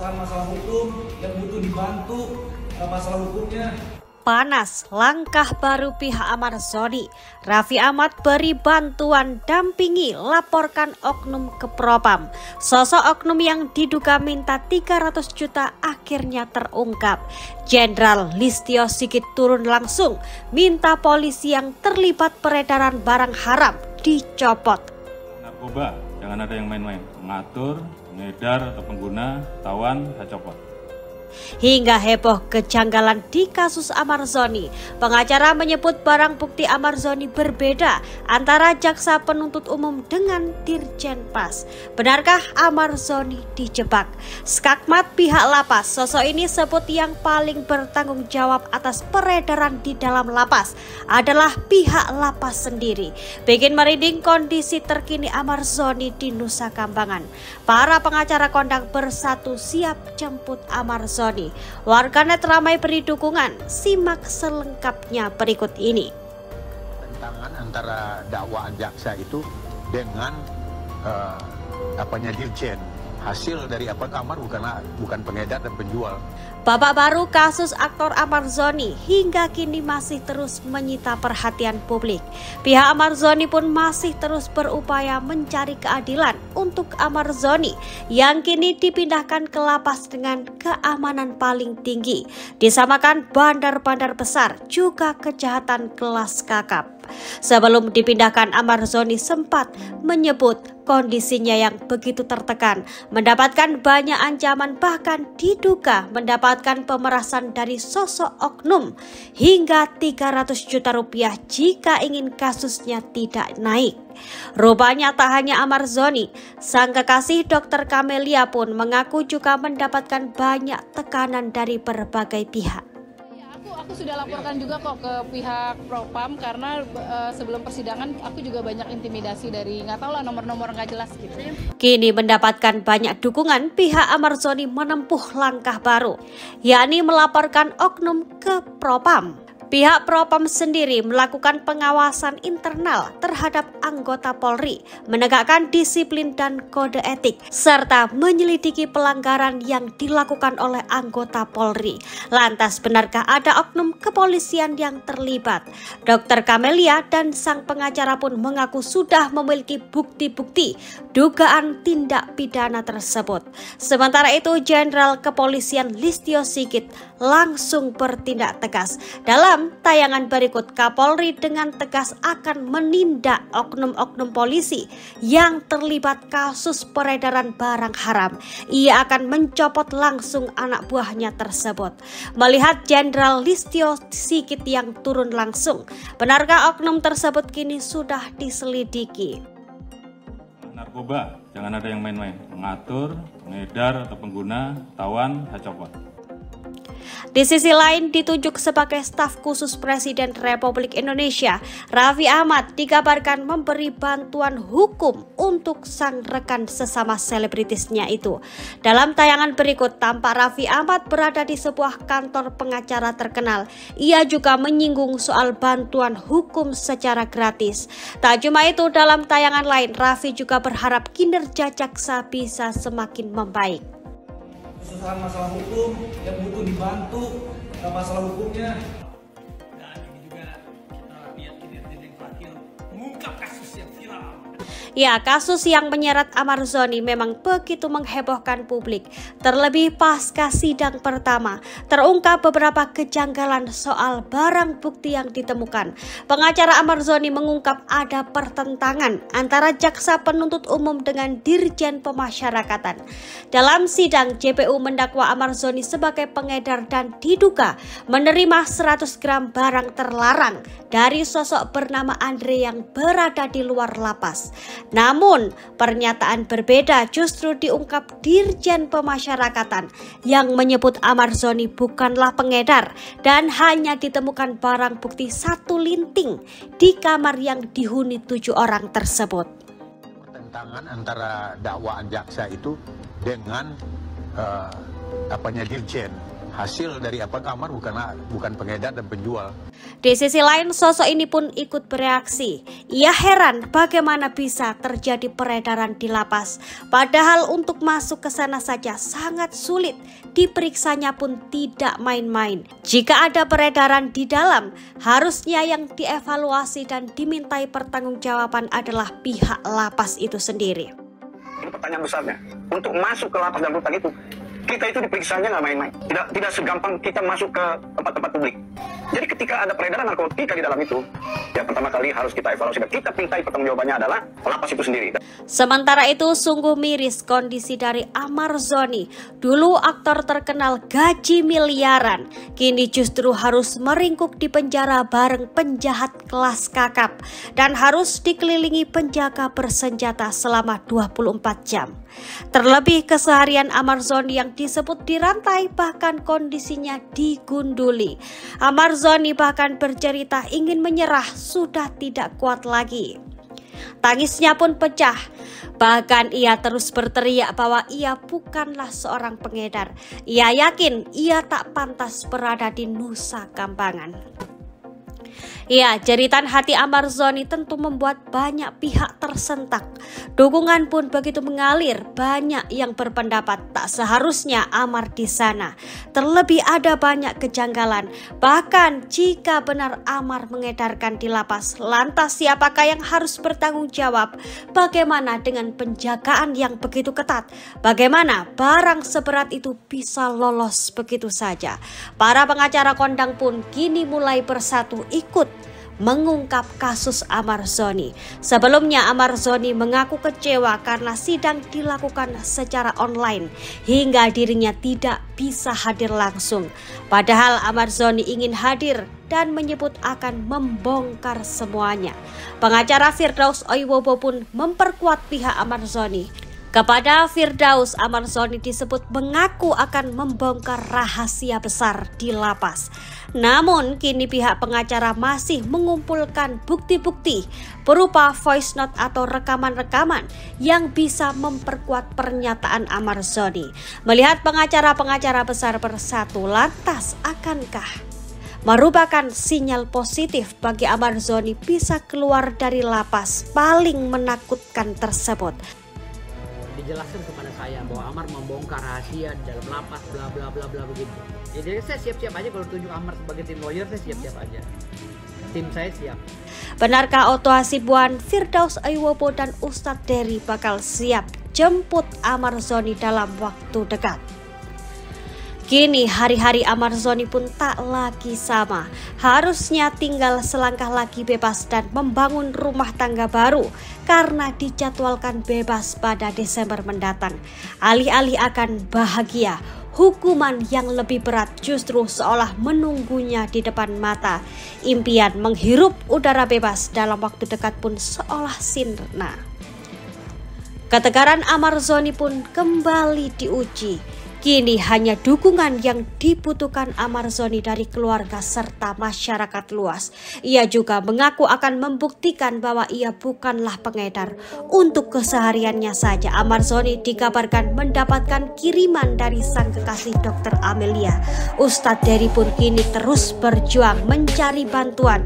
permasalahan masalah hukum yang butuh dibantu masalah hukumnya. Panas langkah baru pihak Amarzoni. Raffi Ahmad beri bantuan dampingi laporkan oknum ke Propam. Sosok oknum yang diduga minta 300 juta akhirnya terungkap. Jenderal Listio Sigit turun langsung minta polisi yang terlibat peredaran barang haram dicopot. Narkoba, jangan ada yang main-main. Mengatur, mengedar atau pengguna, tawan, copot. Hingga heboh kejanggalan di kasus Amarzoni. Pengacara menyebut barang bukti Amarzoni berbeda antara jaksa penuntut umum dengan Dirjen Pas. Benarkah Amarzoni dijebak? Skakmat pihak lapas, sosok ini sebut yang paling bertanggung jawab atas peredaran di dalam lapas adalah pihak lapas sendiri. Bikin merinding kondisi terkini Amarzoni di Nusa Kambangan. Para pengacara kondang bersatu siap jemput Amarzoni. Warganet ramai beri dukungan. Simak selengkapnya berikut ini. Tentangan antara dakwaan jaksa itu dengan dirjen. Hasil dari Amar bukan pengedar dan penjual. Babak baru kasus aktor Amarzoni hingga kini masih terus menyita perhatian publik. Pihak Amarzoni pun masih terus berupaya mencari keadilan untuk Amarzoni yang kini dipindahkan ke lapas dengan keamanan paling tinggi. Disamakan bandar-bandar besar juga kejahatan kelas kakap. Sebelum dipindahkan, Amarzoni sempat menyebut kondisinya yang begitu tertekan, mendapatkan banyak ancaman, bahkan diduga mendapatkan pemerasan dari sosok oknum hingga 300 juta rupiah jika ingin kasusnya tidak naik. Rupanya tak hanya Amarzoni, sang kekasih Dr. Camelia pun mengaku juga mendapatkan banyak tekanan dari berbagai pihak. Aku sudah laporkan juga kok ke pihak Propam karena sebelum persidangan aku juga banyak intimidasi dari nggak tahu lah nomor-nomor nggak jelas gitu. Kini mendapatkan banyak dukungan, pihak Amarzoni menempuh langkah baru, yakni melaporkan oknum ke Propam. Pihak Propam sendiri melakukan pengawasan internal terhadap anggota Polri, menegakkan disiplin dan kode etik, serta menyelidiki pelanggaran yang dilakukan oleh anggota Polri. Lantas benarkah ada oknum kepolisian yang terlibat? Dr. Camelia dan sang pengacara pun mengaku sudah memiliki bukti-bukti dugaan tindak pidana tersebut. Sementara itu, Jenderal Kepolisian Listio Sigit langsung bertindak tegas. Dalam tayangan berikut, Kapolri dengan tegas akan menindak oknum-oknum polisi yang terlibat kasus peredaran barang haram. Ia akan mencopot langsung anak buahnya tersebut. Melihat Jenderal Listio Sigit yang turun langsung, benarkah oknum tersebut kini sudah diselidiki? Narkoba, jangan ada yang main-main. Mengatur, mengedar atau pengguna, tawan, copot. Di sisi lain, ditunjuk sebagai staf khusus Presiden Republik Indonesia, Raffi Ahmad dikabarkan memberi bantuan hukum untuk sang rekan sesama selebritisnya itu. Dalam tayangan berikut, tampak Raffi Ahmad berada di sebuah kantor pengacara terkenal. Ia juga menyinggung soal bantuan hukum secara gratis. Tak cuma itu, dalam tayangan lain, Raffi juga berharap kinerja jaksa bisa semakin membaik. Permasalahan masalah hukum yang butuh dibantu masalah hukumnya. Dan ini juga kita lihat kinerja yang terakhir mengungkap kasus yang viral. Ya, kasus yang menyeret Amarzoni memang begitu menghebohkan publik. Terlebih pasca sidang pertama, terungkap beberapa kejanggalan soal barang bukti yang ditemukan. Pengacara Amarzoni mengungkap ada pertentangan antara jaksa penuntut umum dengan Dirjen Pemasyarakatan. Dalam sidang, JPU mendakwa Amarzoni sebagai pengedar dan diduga menerima 100 gram barang terlarang dari sosok bernama Andre yang berada di luar lapas. Namun, pernyataan berbeda justru diungkap Dirjen Pemasyarakatan yang menyebut Amarzoni bukanlah pengedar dan hanya ditemukan barang bukti 1 linting di kamar yang dihuni 7 orang tersebut. Pertentangan antara dakwaan jaksa itu dengan dirjen. Hasil dari Amar bukan pengedar dan penjual. Di sisi lain, sosok ini pun ikut bereaksi. Ia heran bagaimana bisa terjadi peredaran di lapas. Padahal untuk masuk ke sana saja sangat sulit. Diperiksanya pun tidak main-main. Jika ada peredaran di dalam, harusnya yang dievaluasi dan dimintai pertanggungjawaban adalah pihak lapas itu sendiri. Itu pertanyaan besarnya. Untuk masuk ke lapas dan rutan itu, kita itu diperiksanya nggak main-main. Tidak segampang kita masuk ke tempat-tempat publik. Jadi ketika ada peredaran narkotika di dalam itu, ya pertama kali harus kita evaluasi dan kita pintai pertanggungjawabannya adalah lapas itu sendiri. Sementara itu sungguh miris kondisi dari Amar Zoni. Dulu aktor terkenal gaji miliaran, kini justru harus meringkuk di penjara bareng penjahat kelas kakap dan harus dikelilingi penjaga bersenjata selama 24 jam. Terlebih keseharian Amar Zoni yang disebut dirantai, bahkan kondisinya digunduli. Amar Zoni bahkan bercerita ingin menyerah, sudah tidak kuat lagi. Tangisnya pun pecah. Bahkan ia terus berteriak bahwa ia bukanlah seorang pengedar. Ia yakin ia tak pantas berada di Nusa Kambangan. Ya, jeritan hati Amar Zoni tentu membuat banyak pihak tersentak. Dukungan pun begitu mengalir, banyak yang berpendapat tak seharusnya Amar di sana. Terlebih ada banyak kejanggalan. Bahkan jika benar Amar mengedarkan di lapas, lantas siapakah yang harus bertanggung jawab? Bagaimana dengan penjagaan yang begitu ketat? Bagaimana barang seberat itu bisa lolos begitu saja? Para pengacara kondang pun kini mulai bersatu ikut mengungkap kasus Amar Zoni. Sebelumnya Amar Zoni mengaku kecewa karena sidang dilakukan secara online hingga dirinya tidak bisa hadir langsung. Padahal Amar Zoni ingin hadir dan menyebut akan membongkar semuanya. Pengacara Firdaus Oiwobo pun memperkuat pihak Amar Zoni. Kepada Firdaus, Amar Zoni disebut mengaku akan membongkar rahasia besar di lapas. Namun kini pihak pengacara masih mengumpulkan bukti-bukti berupa voice note atau rekaman-rekaman yang bisa memperkuat pernyataan Amar Zoni. Melihat pengacara-pengacara besar bersatu, lantas akankah merupakan sinyal positif bagi Amar Zoni bisa keluar dari lapas paling menakutkan tersebut? Dijelaskan kepada saya bahwa Amar membongkar rahasia di dalam lapas bla bla bla bla begitu. Jadi saya siap-siap aja kalau tunjuk Amar sebagai tim lawyer, saya siap-siap aja. Tim saya siap. Benarkah Otto Hasibuan, Firdaus Oiwobo dan Ustadz Dery bakal siap jemput Amar Zoni dalam waktu dekat? Kini hari-hari Amar Zoni pun tak lagi sama. Harusnya tinggal selangkah lagi bebas dan membangun rumah tangga baru karena dijadwalkan bebas pada Desember mendatang. Alih-alih akan bahagia, hukuman yang lebih berat justru seolah menunggunya di depan mata. Impian menghirup udara bebas dalam waktu dekat pun seolah sirna. Ketegaran Amar Zoni pun kembali diuji. Kini hanya dukungan yang dibutuhkan Amar Zoni dari keluarga serta masyarakat luas. Ia juga mengaku akan membuktikan bahwa ia bukanlah pengedar. Untuk kesehariannya saja, Amar Zoni dikabarkan mendapatkan kiriman dari sang kekasih Dr. Amelia. Ustadz Dery pun kini terus berjuang mencari bantuan.